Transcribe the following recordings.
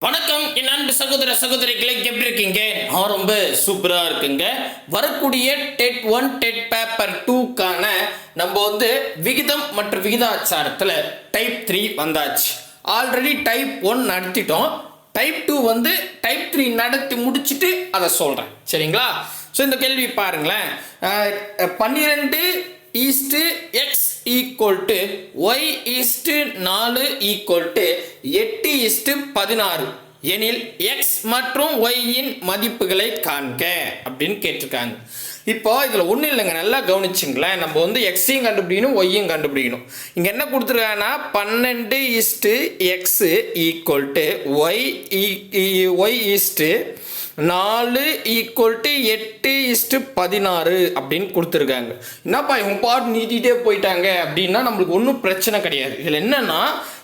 வணக்கம் என் அன்பு சகோதர சகோதரிகளை எப்படி இருக்கீங்க? நான் ரொம்ப சூப்பரா இருக்குங்க. வரக்கூடிய டெட் 1 டெட் பேப்பர் 2க்கான நம்ம விகிதம் மற்றும் விகிதாச்சாரத்தில் டைப் 3 வந்தாச்சு. Already type 1 நடத்திட்டோம். டைப் 2 டைப் 3 நடத்தி முடிச்சுட்டு அதை சொல்றேன், சரிங்களா? ஸோ இந்த கேள்வி பாருங்களேன். 12 is to x equal to y is to 4 equal to 8 is to 16 எனில் எக்ஸ் மற்றும் ஒய்யின் மதிப்புகளை காண்க அப்படின்னு கேட்டிருக்காங்க. இப்போ இதில் ஒன்றும் இல்லைங்க, நல்லா கவனிச்சுங்களேன். நம்ம எக்ஸையும் கண்டுபிடிக்கணும், ஒய்யும் கண்டுபிடிக்கணும். இங்கே என்ன கொடுத்துருக்காங்கன்னா 12 is to x equal to y is to 4 equal to 8 is to 16 அப்படின்னு கொடுத்துருக்காங்க. என்னப்பா இவங்க பாட்டு நீட்டிகிட்டே போயிட்டாங்க அப்படின்னா நம்மளுக்கு ஒன்றும் பிரச்சனை கிடையாது. இதில் என்னன்னா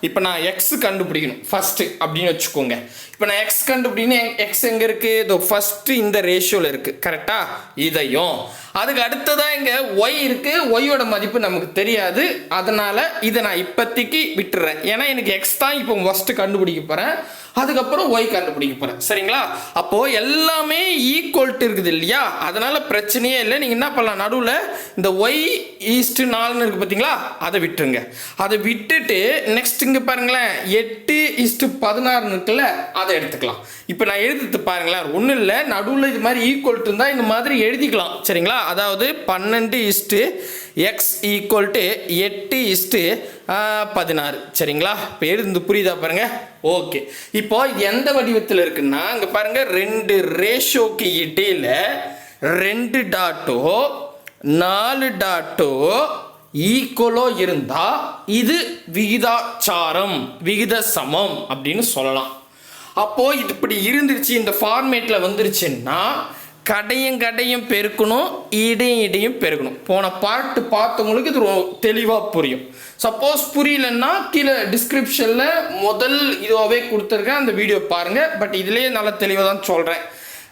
இப்போ நான் எக்ஸ் கண்டுபிடிக்கணும் ஃபஸ்ட்டு அப்படின்னு வச்சுக்கோங்க. இப்போ நான் எக்ஸ் கண்டுபிடிக்கணும். எக்ஸ் எங்கே இருக்குது? இதோ ஃபஸ்ட்டு இந்த ரேஷியோவில் இருக்குது, கரெக்டாக? இதையும் அதுக்கு அடுத்ததான் இங்கே ஒய் இருக்குது. ஒய்யோட மதிப்பு நமக்கு தெரியாது, அதனால் இதை நான் இப்போதைக்கு விட்டுறேன். ஏன்னா எனக்கு எக்ஸ் தான் இப்போ ஃபஸ்ட்டு கண்டுபிடிக்க போகிறேன், அதுக்கப்புறம் ஒய் கண்டுபிடிக்க போகிறேன், சரிங்களா? அப்போது எல்லாமே ஈக்குவல்ட்டு இருக்குது இல்லையா? அதனால் பிரச்சனையே இல்லை. நீங்கள் என்ன பண்ணலாம், நடுவில் இந்த ஒய் ஈஸ்ட்டு 4ன்னு இருக்குது பார்த்தீங்களா, அதை விட்டுருங்க. அதை விட்டுட்டு நெக்ஸ்ட் இங்கே பாருங்களேன் 8 ஈஸ்ட்டு 16 இருக்குல்ல, அதை எடுத்துக்கலாம். இப்போ நான் எழுதுறது பாருங்களேன், ஒன்றும் இல்லை, நடுவில் இது மாதிரி ஈக்குவல்ட்டு இருந்தால் இந்த மாதிரி எழுதிக்கலாம், சரிங்களா? அதாவது 12 is to x equal to 8 is to 16, சரிங்களா? இப்போ எழுது புரியுதா பாருங்க? ஓகே. இப்போ எந்த வடிவத்தில் இருக்குன்னா இங்கே பாருங்க, 2 ரேஷியோக்கு இடையில 2 டாட்டோ 4 டாட்டோ ஈக்குவலோ இருந்தா இது விகிதாச்சாரம், விகித சமம் அப்படின்னு சொல்லலாம். அப்போ இது இப்படி இருந்துருச்சு, இந்த ஃபார்மேட்டில் வந்துருச்சுன்னா கடையும் பெருக்கணும், இடையும் பெருக்கணும். போன பார்ட்டு பார்த்தவங்களுக்கு இது தெளிவாக புரியும். சப்போஸ் புரியலன்னா கீழே டிஸ்கிரிப்ஷனில் முதல் இதுவாகவே கொடுத்துருக்கேன், அந்த வீடியோ பாருங்கள். பட் இதுலேயே நல்லா தெளிவாக தான் சொல்கிறேன்.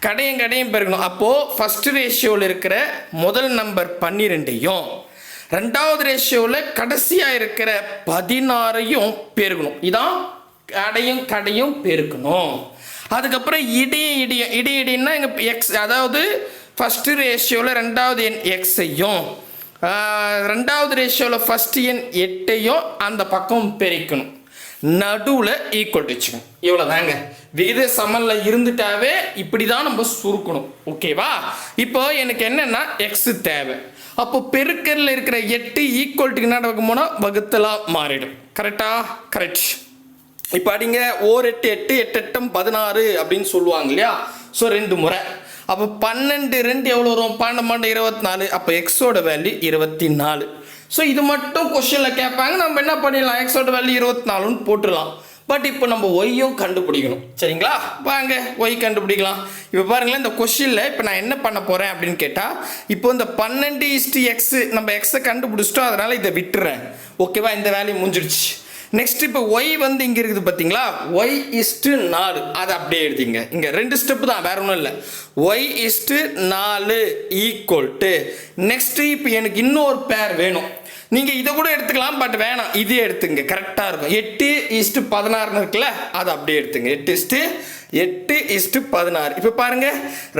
கடையும் பெருக்கணும். அப்போது ஃபஸ்ட்டு ரேஷியோவில் இருக்கிற முதல் நம்பர் 12ஐயும் ரெண்டாவது ரேஷியோவில் கடைசியாக இருக்கிற 16ஐயும் பெருக்கணும். இதான் கடையும் பெருக்கணும். அதுக்கப்புறம் இடையினா எங்கள் எக்ஸ், அதாவது ஃபஸ்ட்டு ரேஷியோவில் ரெண்டாவது எண் எக்ஸையும் ரெண்டாவது ரேஷியோவில் ஃபஸ்ட்டு எண் 8ஐயும் அந்த பக்கம் பெருக்கணும். நடுவில் ஈக்குவல் வச்சுக்கணும். இவ்வளோ தாங்க. விகித சமனில் இருந்துட்டாவே இப்படி தான் நம்ம சுருக்கணும், ஓகேவா? இப்போ எனக்கு என்னென்னா எக்ஸு தேவை. அப்போ பெருக்கரில் இருக்கிற 8 ஈக்குவல்ட்டுக்கு என்ன நடக்குமோனா வகுத்தலாக மாறிடும், கரெக்டா? கரெக்ட். இப்போ அடிங்க 8 8 8 8 16 அப்படின்னு சொல்லுவாங்க இல்லையா? ஸோ 2 முறை. அப்போ 12 2 எவ்வளோ வரும்? 12 24. அப்போ எக்ஸோட வேல்யூ 24. ஸோ இது மட்டும் கொஸ்டினில் கேட்பாங்க. நம்ம என்ன பண்ணிடலாம், எக்ஸோட வேல்யூ 24ன்னு போட்டுடலாம். பட் இப்போ நம்ம ஒய்யும் கண்டுபிடிக்கணும், சரிங்களா? வாங்க ஒய் கண்டுபிடிக்கலாம். இப்போ பாருங்களேன், இந்த கொஸ்டினில் இப்போ நான் என்ன பண்ண போகிறேன் அப்படின்னு கேட்டால், இப்போ இந்த 12 ஈஸ்ட்டு எக்ஸு நம்ம எக்ஸை கண்டுபிடிச்சிட்டோம், அதனால் இதை விட்டுறேன், ஓகேவா? இந்த வேல்யூ முடிஞ்சிடுச்சு. நெக்ஸ்ட் இப்போ ஒய் இங்கே இருக்குது பார்த்தீங்களா, ஒய் ஈஸ்ட்டு 4, அதை அப்படியே எழுதிங்க. இங்கே 2 ஸ்டெப்பு தான், வேற ஒன்றும் இல்லை. Y is to 4 equal to next இப்போ எனக்கு இன்னொரு பேர் வேணும். நீங்கள் இதை கூட எடுத்துக்கலாம், பட் வேணாம், இதே எடுத்துங்க, கரெக்டாக இருக்கும். 8 ஈஸ்ட்டு 16 இருக்குல்ல, அதை அப்படியே எடுத்துங்க. 8 ஈஸ்ட்டு 16. இப்போ பாருங்கள்,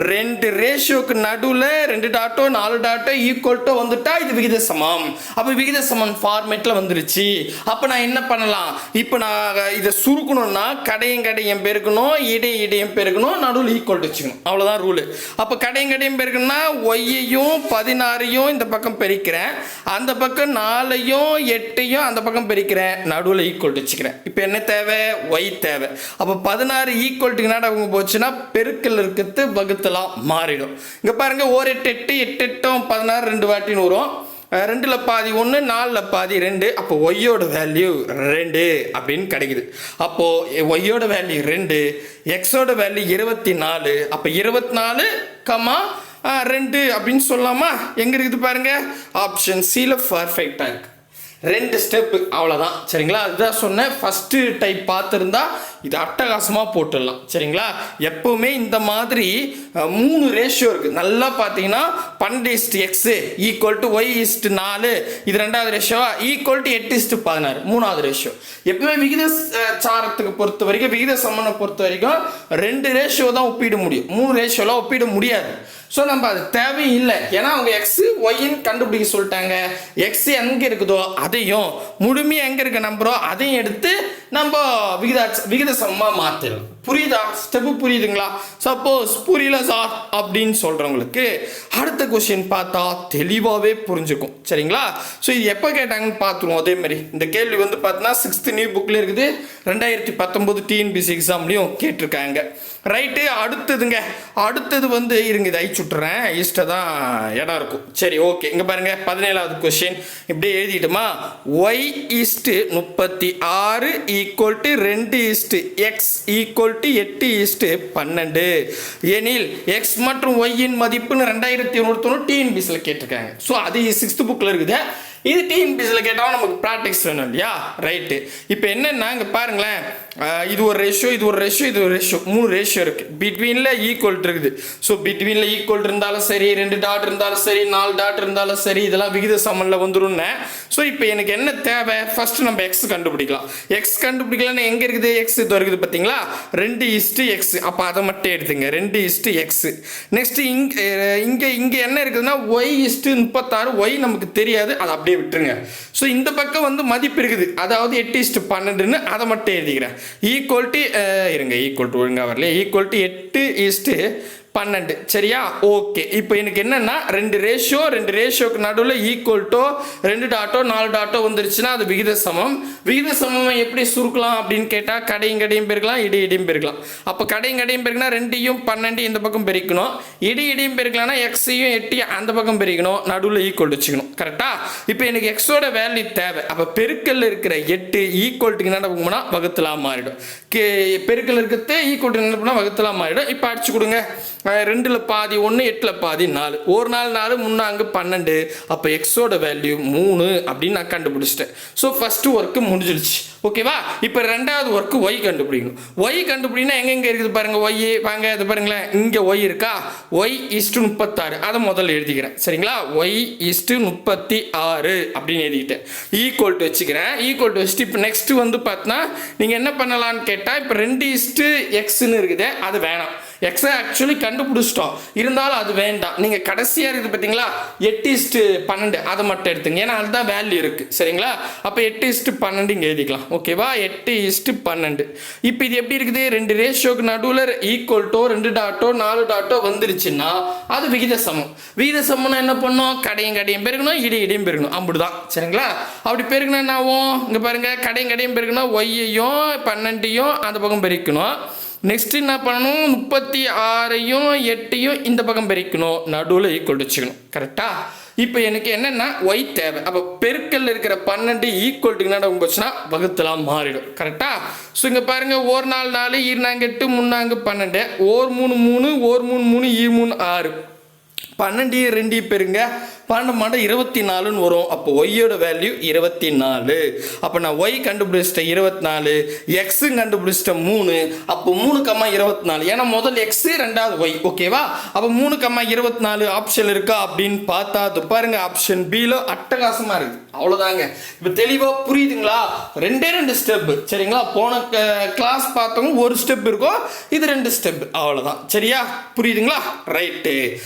2 ரேஷியோக்கு நடுவில் 2 டாட்டோ 4 டாட்டோ ஈக்குவல்ட்டோ வந்துட்டா இது விகித சமம். அப்போ விகித சமம் ஃபார்மேட்டில் வந்துருச்சு. அப்போ நான் என்ன பண்ணலாம், இப்போ நான் இதை சுருக்கணும்னா கடையும் பெருக்கணும், இடையும் பெருக்கணும், நடுவில் ஈக்குவல் வச்சுக்கணும், அவ்வளோதான் ரூலு. அப்போ கடையும் பெருக்கணும்னா ஒய்யையும் 16ஐயும் இந்த பக்கம் பெருக்கிறேன், அந்த பக்கம் 4ஐயும் 8ஐயும் அந்த பக்கம் பெருக்கிறேன், நடுவில் ஈக்குவல் வச்சுக்கிறேன். இப்போ என்ன தேவை? ஒய் தேவை. அப்போ 16 ஈக்குவல் அவங்க போச்சுன்னா பெருக்கல் இருக்கிறது வகுத்தலாம் மாறிடும். இங்க பாருங்க, 8 8 8 8 16 2 வாட்டின்னு வரும். 2ல் பாதி 1, 4ல் பாதி 2. அப்போ ஒய்யோட வேல்யூ 2 அப்படின்னு கிடைக்குது. அப்போ ஒய்யோட வேல்யூ 2, எக்ஸோட வேல்யூ 24. அப்போ 24, 2 அப்படின்னு சொல்லலாமா? எங்க இருக்குது பாருங்க, ஆப்ஷன் சில பர்ஃபெக்டா இருக்கு. 2 ஸ்டெப்பு, அவ்வளோதான், சரிங்களா? அதுதான் சொன்னேன். ஃபஸ்ட்டு டைப் பார்த்துருந்தா இது அட்டகாசமாக போட்டுடலாம். சரிங்களா? எப்பவுமே இந்த மாதிரி 3 ரேஷியோ இருக்குது. நல்லா பார்த்தீங்கன்னா 12:x ஈக்குவல் டு y/4, இது 2வது ரேஷியோவா, ஈக்குவல் டு 8:16 3வது ரேஷியோ. எப்பவுமே விகித சாரத்துக்கு பொறுத்த வரைக்கும், விகித சமனை பொறுத்த வரைக்கும் 2 ரேஷியோ தான் ஒப்பிட முடியும், 3 ரேஷியோலாம் ஒப்பிட முடியாது. ஸோ நம்ம அது தேவையில்லை. ஏன்னா அவங்க எக்ஸு ஒய்ன்னு கண்டுபிடிக்க சொல்லிட்டாங்க. எக்ஸ் எங்கே இருக்குதோ அதையும், முழுமையாக எங்கே இருக்க நம்பரோ அதையும் எடுத்து நம்ம விகித சமமாக மாற்றிடலாம். புரியுதா? ஸ்டெப்பு புரியுதுங்களா? சப்போஸ் புரியல சார் அப்படின்னு சொல்கிறவங்களுக்கு அடுத்த கொஸ்டின் பார்த்தா தெளிவாகவே புரிஞ்சுக்கும். சரிங்களா? ஸோ இது எப்போ கேட்டாங்கன்னு பார்த்துருவோம். அதேமாதிரி இந்த கேள்வி வந்து பார்த்தீங்கன்னா 6th நியூ புக்கில் இருக்குது, 2019 டிஎன்பிசி எக்ஸாம்லேயும் கேட்டிருக்காங்க. ரைட்டு. அடுத்தது வந்து இருங்க, இதை சுட்டுறேன், ஈஸ்ட்டை தான் இடம் இருக்கும். சரி, ஓகே. இங்கே பாருங்க, 17வது கொஸ்டின் இப்படியே எழுதிட்டுமா, y/36 equal to 2:x equal to 8:12 எனில் எக்ஸ் மற்றும் ஒய்யின் மதிப்புன்னு 2021 டிஎன்பிசியில் கேட்டிருக்காங்க. ஸோ அது 6th புக்கில் இருக்குது. இது டிஎன்பிசியில் கேட்டாலும் நமக்கு ப்ராக்டிக்ஸ் வேணும் இல்லையா? ரைட்டு. இப்போ என்னென்னா இங்கே பாருங்களேன், இது ஒரு ரேஷியோ, இது ஒரு ரேஷியோ, இது ஒரு ரேஷியோ, 3 ரேஷியோ இருக்குது. பிட்வீனில் ஈக்குவல் இருக்குது. ஸோ பிட்வீனில் ஈக்குவல் இருந்தாலும் சரி, 2 டாட் இருந்தாலும் சரி, 4 டாட் இருந்தாலும் சரி, இதெல்லாம் விகித சமனில் வந்துரும்னு. ஸோ இப்போ எனக்கு என்ன தேவை? ஃபர்ஸ்ட் நம்ம எக்ஸ் கண்டுபிடிக்கலாம். எக்ஸ் கண்டுபிடிக்கலான்னு எங்கே இருக்குது? எக்ஸ் இது இருக்குது பார்த்தீங்களா, 2:x. அப்போ அதை மட்டும் எடுத்துங்க, 2:x. நெக்ஸ்ட் இங்கே என்ன இருக்குதுன்னா y/36. ஒய் நமக்கு தெரியாது, அதை அப்படியே விட்டுருங்க. ஸோ இந்த பக்கம் வந்து மதிப்பு இருக்குது, அதாவது 8:12ன்னு அதை மட்டும் எழுதிக்கிறேன். ஈக்குவல் டு இருங்க, ஈக்குவல் டு ஒழுங்காக வரல, ஈக்குவல் டு 8:12. சரியா? ஓகே. இப்போ எனக்கு என்னன்னா 2 ரேஷியோக்கு நடுவில் ஈக்குவல் டு 2 டாட்டோ 4 டாட்டோ வந்துருச்சுன்னா அது விகித சமம். விகித சமம் எப்படி சுருக்கலாம் அப்படின்னு கேட்டால் கடையும் பெருக்கலாம், இடியும் பெருக்கலாம். அப்போ கடையும் பெருக்கினா 2யும் 12 இந்த பக்கம் பெருக்கணும், இடியும் பெருக்கலாம்னா எக்ஸையும் 8 அந்த பக்கம் பெருக்கணும், நடுவில் ஈக்குவல் வச்சுக்கணும். கரெக்டா? இப்போ எனக்கு எக்ஸோட வேல்யூ தேவை. அப்போ பெருக்கல் இருக்கிற 8 ஈக்குவல்ட்டுக்கு என்ன போகும்னா வகுத்தலா மாறிடும். பெருக்கல் இருக்கிறது ஈக்குவல் என்ன பண்ணால் வகுத்தலா மாறிடும். இப்போ அடிச்சு கொடுங்க. 2ல் பாதி 1, 8ல் பாதி 4, 1 4 4 3 12. அப்போ எக்ஸோட வேல்யூ 3 அப்படின்னு நான் கண்டுபிடிச்சிட்டேன். ஸோ ஃபர்ஸ்ட் ஒர்க்கு முடிஞ்சிருச்சு. ஓகேவா? இப்போ 2வது ஒர்க்கு ஒய் கண்டுபிடிக்கணும். ஒய் கண்டுபிடினா எங்கெங்கே இருக்குது பாருங்க, ஒய் வாங்க, இது பாருங்களேன், இங்கே ஒய் இருக்கா, y/36 அதை முதல்ல எழுதிக்கிறேன். சரிங்களா? y/36 அப்படின்னு எழுதிக்கிட்டேன். ஈக்குவல் டு வச்சுக்கிறேன். ஈக்குவல் டு வச்சுட்டு இப்போ நெக்ஸ்ட் வந்து பார்த்தீங்கன்னா நீங்கள் என்ன பண்ணலான்னு கேட்டால், இப்போ 2:xன்னு இருக்குது, அது வேணாம். எக்ஸை ஆக்சுவலி கண்டுபிடிச்சிட்டோம், இருந்தாலும் அது வேண்டாம். நீங்கள் கடைசியாக இருக்குது பார்த்தீங்களா 8:12 அதை மட்டும் எடுத்துங்க, ஏன்னா அதுதான் வேல்யூ இருக்குது. சரிங்களா? அப்போ 8:12 இங்கே எழுதிக்கலாம். ஓகேவா? 8:12. இப்போ இது எப்படி இருக்குது? 2 ரேஷியோக்கு நடுவில் ஈக்குவல் டு 2 டாட்டோ 4 டாட்டோ வந்துருச்சுன்னா அது விகித சமம். விகித சமம்னா என்ன பண்ணோம்? கடையும் பெருக்கணும், இடியும் பெருக்கணும். அப்படிதான். சரிங்களா? அப்படி பெருக்கணும் என்ன ஆகும்? இங்கே பாருங்க, கடையும் பெருக்கணும், ஒய்யையும் 12யும் அந்த பக்கம் பெருக்கணும். நெக்ஸ்ட் என்ன பண்ணணும்? 36யும் 8யும் இந்த பக்கம் பெருக்கணும், நடுவில் ஈக்குவல் வச்சுக்கணும். கரெக்டா? இப்போ எனக்கு என்னென்னா ஒய் தேவை. அப்போ பெருக்கல் இருக்கிற 12 ஈக்குவல்ட்டுக்கு என்ன போச்சுன்னா வகுத்தலாம் மாறிடும். கரெக்டா? ஸோ இங்கே பாருங்கள், 1 4 4, 2 8, 3 12, 1 3 3, 1 3 3, 3 6, 12 2 பெருங்க, 12 24ன்னு வரும். அப்போ ஒய்யோட வேல்யூ 24. அப்போ நான் ஒய் கண்டுபிடிச்சிட்டேன் 24, எக்ஸும் கண்டுபிடிச்சிட்டேன் 3. அப்போ 3,24, ஏன்னா முதல் எக்ஸ் 2வது ஒய். ஓகேவா? அப்போ 3,24 ஆப்ஷன் இருக்கா அப்படின்னு பார்த்தா அது பாருங்க, ஆப்ஷன் பியில் அட்டகாசமாக இருக்குது. அவ்வளோதாங்க. இப்போ தெளிவாக புரியுதுங்களா? 2 ஸ்டெப்பு. சரிங்களா? போன கிளாஸ் பார்த்தவங்க ஒரு ஸ்டெப் இருக்கும், இது 2 ஸ்டெப். அவ்வளோதான். சரியா? புரியுதுங்களா? ரைட்டு.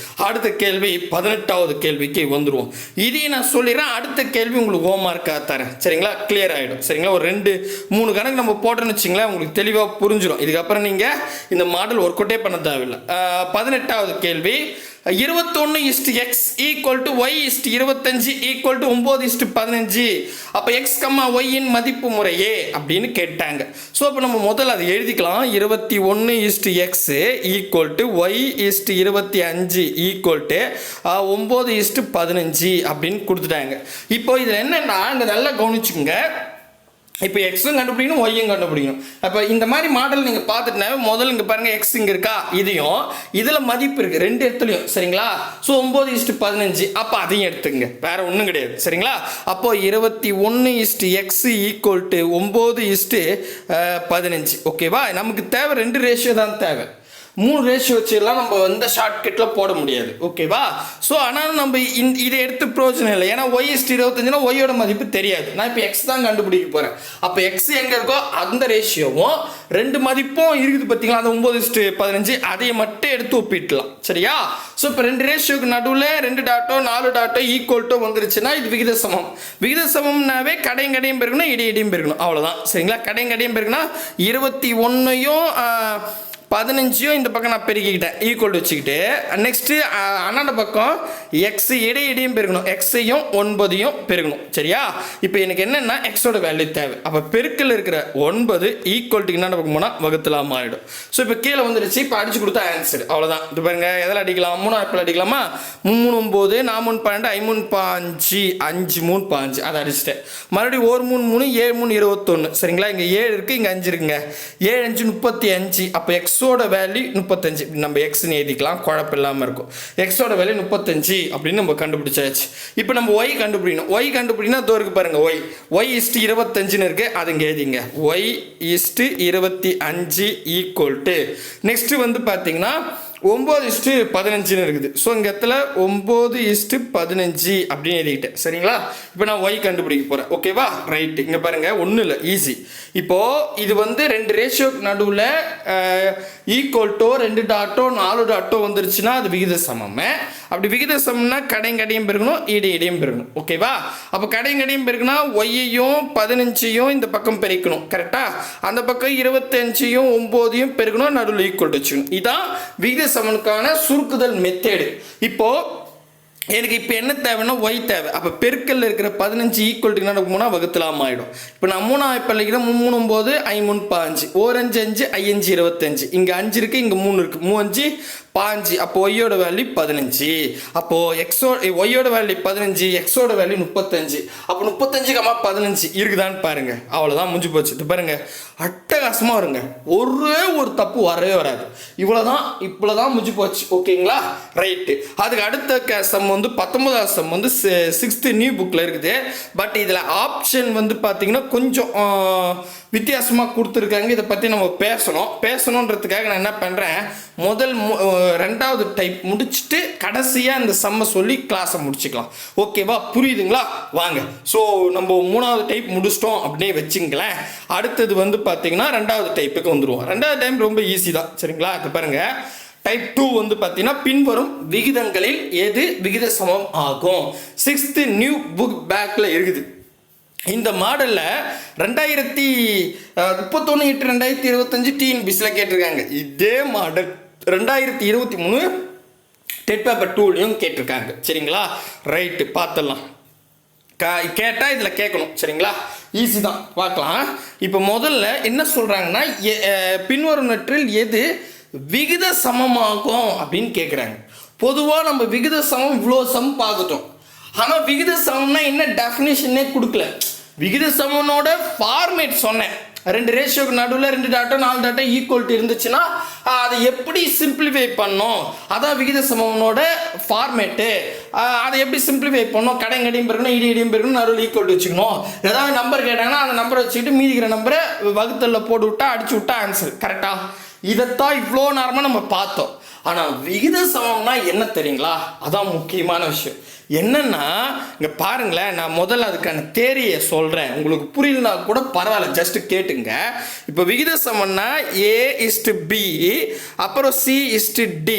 அடுத்த கேள்வி 18வது கேள்விக்கு வந்துருவோம். இதையும் நான் சொல்லிடுறேன், அடுத்த கேள்வி உங்களுக்கு ஹோம்ஒர்க்காக தரேன். சரிங்களா? கிளியர் ஆகிடும். சரிங்களா? ஒரு 2-3 கணக்கு நம்ம போட்டோன்னு வச்சிங்களேன், உங்களுக்கு தெளிவாக புரிஞ்சிடும். இதுக்கப்புறம் நீங்கள் இந்த மாடல் ஒர்க் அவுட்டே பண்ண தேவையில்லை. 18வது கேள்வி, 21:x equal to y/25 equal to 9:15. அப்போ எக்ஸ் ஒய்யின் மதிப்பு முறையே அப்படின்னு கேட்டாங்க. ஸோ அப்போ நம்ம முதல்ல அதை எழுதிக்கலாம். 21:x equal to y/25 equal to 9:15 அப்படின்னு கொடுத்துட்டாங்க. இப்போ இதில் என்னென்னா இங்கே நல்லா கவனிச்சுங்க, இப்போ எக்ஸும் கண்டுபிடிக்கணும், ஒய்யும் கண்டுபிடிக்கணும். அப்போ இந்த மாதிரி மாடல் நீங்கள் பார்த்துட்டுனா முதல்ல இங்கே பாருங்கள், எக்ஸ் இங்கே இருக்கா, இதையும் இதில் மதிப்பு இருக்குது ரெண்டு இடத்துலையும், சரிங்களா? ஸோ 9:15, அப்போ அதையும் எடுத்துங்க, வேற ஒன்றும் கிடையாது, சரிங்களா? அப்போ 21:x ஈக்குவல் டு 9:15. ஓகேவா? நமக்கு தேவை 2 ரேஷியோ தான் தேவை, 3 ரேஷியோ வச்சுலாம் நம்ம இந்த ஷார்ட்கட்டில் போட முடியாது. ஓகேவா? ஸோ ஆனாலும் நம்ம இதை எடுத்து பிரயோஜனம் இல்லை, ஏன்னா y:25னா ஒய்யோட மதிப்பு தெரியாது. நான் இப்போ எக்ஸ் தான் கண்டுபிடிக்க போகிறேன். அப்போ எக்ஸ் எங்கே இருக்கோ அந்த ரேஷியோவும் 2 மதிப்பும் இருக்குது பார்த்தீங்களா, அந்த 9:15, அதை மட்டும் எடுத்து ஒப்பிடலாம். சரியா? ஸோ இப்போ 2 ரேஷியோக்கு நடுவில் 2 டாட்டோ 4 டாட்டோ ஈக்குவல் டு வந்துருச்சுன்னா இது விகித சமம். விகித சமம்னாவே கடையும் பெருக்கணும், இடையும் பெருக்கணும், அவ்வளோதான். சரிங்களா? கடையும் பெருக்குனா 21யும் 15யும் இந்த பக்கம் நான் பெருக்கிக்கிட்டேன், ஈக்குவல் வச்சுக்கிட்டு. நெக்ஸ்ட்டு அண்ணாண்ட பக்கம் எக்ஸ் இடையும் பெருக்கணும், எக்ஸையும் 9யும் பெருக்கணும். சரியா? இப்போ எனக்கு என்னென்னா எக்ஸோட வேல்யூ தேவை. அப்போ பெருக்கில் இருக்கிற 9 ஈக்குவல் டு என்னென்ன பக்கம் போனால் வகுத்தலா மாறிடும். ஸோ இப்போ கீழே வந்துருச்சு, இப்போ அடிச்சு கொடுத்தா ஆன்சர், அவ்வளோதான். இது பாருங்க, எதில் அடிக்கலாம், 3 ஆப்பிள் அடிக்கலாமா? 3 9, 4 12, 5 5, 5 3 5, அதை அடிச்சிட்டேன். மறுபடியும் 1 3 3, 7 3 21. சரிங்களா? இங்கே 7 இருக்குது, இங்கே 5 இருக்குங்க. 7 5 35. அப்போ எக்ஸோட வேல்யூ 35. நம்ம எக்ஸ்ன்னு எழுதிக்கலாம், குழப்பம் இல்லாமல் இருக்கும். எக்ஸோட வேல்யூ 35 அப்படின்னு நம்ம கண்டுபிடிச்சாச்சு. இப்போ நம்ம ஒய் கண்டுபிடிக்கணும். ஒய் கண்டுபிடினா தோருக்கு பாருங்க, y:25ன்னு இருக்கு, அது இங்கே எழுதிங்க. y:25 ஈக்குவல் டு நெக்ஸ்ட் வந்து பார்த்தீங்கன்னா 9:15 இருக்குது. ஸோ இங்கே இடத்துல 9:15 அப்படின்னு எழுதிக்கிட்டேன். சரிங்களா? இப்போ நான் ஒய் கண்டுபிடிக்க போகிறேன். ஓகேவா? ரைட்டு. இங்கே பாருங்கள், ஒன்றும் இல்லை, ஈஸி. இப்போது இது வந்து 2 ரேஷியோக்கு நடுவில் ஈக்குவல் டு 2 டாட்டோ 4 டாட்டோ வந்துருச்சுன்னா அது விகித சமம். அப்படி விகித சமம்னா கடையும் பெருக்கணும், இடையும் பெருக்கணும். ஓகேவா? அப்போ கடையும் பெருக்குனா ஒய்யையும் 15யும் இந்த பக்கம் பெருக்கணும். கரெக்டாக? அந்த பக்கம் 25யும் 9யும் பெருக்கணும், நடுவில் ஈக்குவல் வச்சுக்கணும். இதான் விகித சமனுக்கான சுருக்குதல் மெத்தேடு. இப்போ எனக்கு இப்போ என்ன தேவைன்னா ஒய் தேவை. அப்போ பெருக்கல்ல இருக்கிற 15 ஈக்குவல் டு என்ன போனால் வகுத்தலாம் ஆகிடும். இப்போ நான் 3 பள்ளிக்கிறேன், 3 9, 5 5, 1 5 5, 5 25. இங்கே 5 இருக்குது, இங்கே 3 இருக்குது, 3 5 5. அப்போ ஒய்யோட வேல்யூ 15. அப்போது ஒய்யோட வேல்யூ 15, எக்ஸோட வேல்யூ 35. அப்போ 35,15 இருக்குதான்னு பாருங்க, அவ்வளோதான், முடிஞ்சு போச்சு. இது பாருங்க, அட்டகாசமாக வருங்க, ஒரே ஒரு தப்பு வரவே வராது. இவ்வளோதான் முடிஞ்சு போச்சு. ஓகேங்களா? ரைட்டு. அதுக்கு அடுத்த சம் வந்து 19வது சம் வந்து 6th நியூ புக்கில் இருக்குது. பட் இதில் ஆப்ஷன் வந்து பார்த்தீங்கன்னா கொஞ்சம் வித்தியாசமாக கொடுத்துருக்காங்க. இதை பற்றி நம்ம பேசணுன்றதுக்காக நான் என்ன பண்ணுறேன், முதல் 2வது டைப் முடிச்சுட்டு கடைசியாக இந்த சம்மை சொல்லி கிளாஸை முடிச்சுக்கலாம். ஓகேவா? புரியுதுங்களா? வாங்க. ஸோ நம்ம 3வது டைப் முடிச்சிட்டோம் அப்படியே வச்சுங்களேன். அடுத்தது வந்து பார்த்தீங்கன்னா 2வது டைப்புக்கு வந்துடுவோம். 2வது டைப் ரொம்ப ஈஸி தான். சரிங்களா? இப்போ பாருங்கள், டைப் 2 வந்து பார்த்தீங்கன்னா பின்வரும் விகிதங்களில் எது விகித சமம் ஆகும். 6th நியூ புக் பேக்கில் இருக்குது. இந்த மாடலில் 31/8/2025 டிஎன்பிசியில் கேட்டிருக்காங்க. இதே மாடல் 2023 டெட் பேப்பர் 2லையும் கேட்டிருக்காங்க. சரிங்களா? ரைட்டு, பார்த்துடலாம். கேட்டால் இதில் கேட்கணும். சரிங்களா? ஈஸி தான், பார்க்கலாம். இப்போ முதல்ல என்ன சொல்கிறாங்கன்னா, பின்வருவனற்றில் எது விகித சமமாகும் அப்படின்னு கேட்குறாங்க. பொதுவாக நம்ம விகித சமம் இவ்வளோ சம் பார்த்துட்டோம். ஆனால் விகித சமம்னா என்ன டெஃபினேஷனே கொடுக்கல. விகித சமனோட ஃபார்மேட் சொன்னேன். 2 ரேஷியோக்கு நடுவில் 2 டாட்டோ 4 டாட்டோ ஈக்குவல் இருந்துச்சுன்னா அதை எப்படி சிம்பிளிஃபை பண்ணோம், அதான் விகித சமனோட ஃபார்மேட்டு. அதை எப்படி சிம்பிளிஃபை பண்ணோம், கடையும் பெருக்கணும், இடையும் பெருக்கணும், நடுவில் ஈக்குவல் வச்சுக்கணும். ஏதாவது நம்பர் கேட்டாங்கன்னா அந்த நம்பரை வச்சுக்கிட்டு மீதிக்கிற நம்பரை வகுத்தலில் போட்டு விட்டா அடிச்சு விட்டா ஆன்சர். கரெக்டாக? இதைத்தான் இவ்வளோ நேரமாக நம்ம பார்த்தோம். ஆனால் விகித சமம்னா என்ன தெரியுங்களா? அதான் முக்கியமான விஷயம். என்னன்னா, இங்கே பாருங்களேன், நான் முதல்ல அதுக்கான தேரியை சொல்கிறேன். உங்களுக்கு புரியலனா கூட பரவாயில்ல, ஜஸ்ட் கேட்டுங்க. இப்போ விகித சமம்னா A:B, அப்புறம் C:D,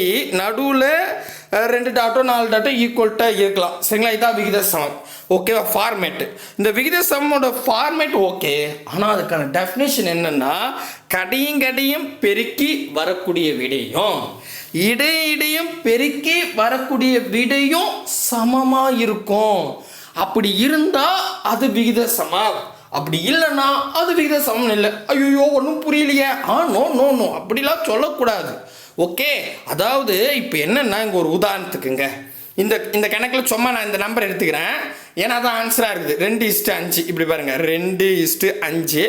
நடுவில் 2 டாட்டோ 4 டாட்டோ ஈக்குவல்ட்டாக இருக்கலாம். சரிங்களா? இதான் விகித சமம். ஓகேவா? ஃபார்மேட்டு. இந்த விகித சமமோட ஃபார்மேட் ஓகே. ஆனால் அதுக்கான டெஃபினேஷன் என்னன்னா, கடையும் பெருக்கி வரக்கூடிய விடையும் இடையும் பெருக்கி வரக்கூடிய விடையும் சமமாக இருக்கும். அப்படி இருந்தால் அது விகித சமம். அப்படி இல்லைன்னா அது விகித சமம் இல்லை. ஐயோ ஒன்றும் புரியலையே. நோ நோ நோ, அப்படிலாம் சொல்லக்கூடாது. ஓகே? அதாவது இப்போ என்னன்னா, இங்கே ஒரு உதாரணத்துக்குங்க, இந்த இந்த கணக்கில் சும்மா நான் இந்த நம்பர் எடுத்துக்கிறேன், ஏன்னா அதான் ஆன்சராக இருக்குது. 2:5 இப்படி பாருங்கள், 2:5.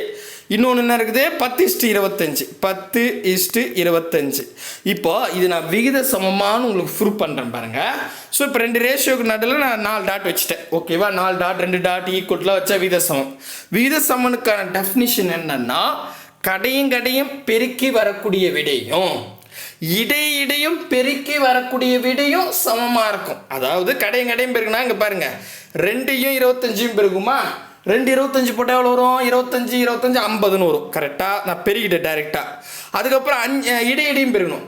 இன்னொன்று என்ன இருக்குது, 10:25. 10:25. இப்போ இது நான் விகித சமமானு உங்களுக்கு ப்ரூவ் பண்ணுறேன் பாருங்க. ஸோ இப்போ 2 ரேஷியோக்கு நடுவில் நான் 4 டாட் வச்சுட்டேன். ஓகேவா, 4 டாட் 2 டாட் ஈக்குவலாக வச்சா விகித சமம். விகித சமனுக்கான டெஃபினிஷன் என்னன்னா, கடையும் பெருக்கி வரக்கூடிய விடையும் இடையும் பெருக்கி வரக்கூடிய விடையும் சமமா இருக்கும். அதாவது கடையும் பெருக்குனா இங்க பாருங்க, 2யும் 25யும் பெருக்குமா, 2 25 போட்டால் எவ்வளோ வரும், 25 25 50ன்னு வரும். கரெக்டாக நான் பெருக்கிட்டேன் டைரெக்டா. அதுக்கப்புறம் இடையும் பெருக்கணும்,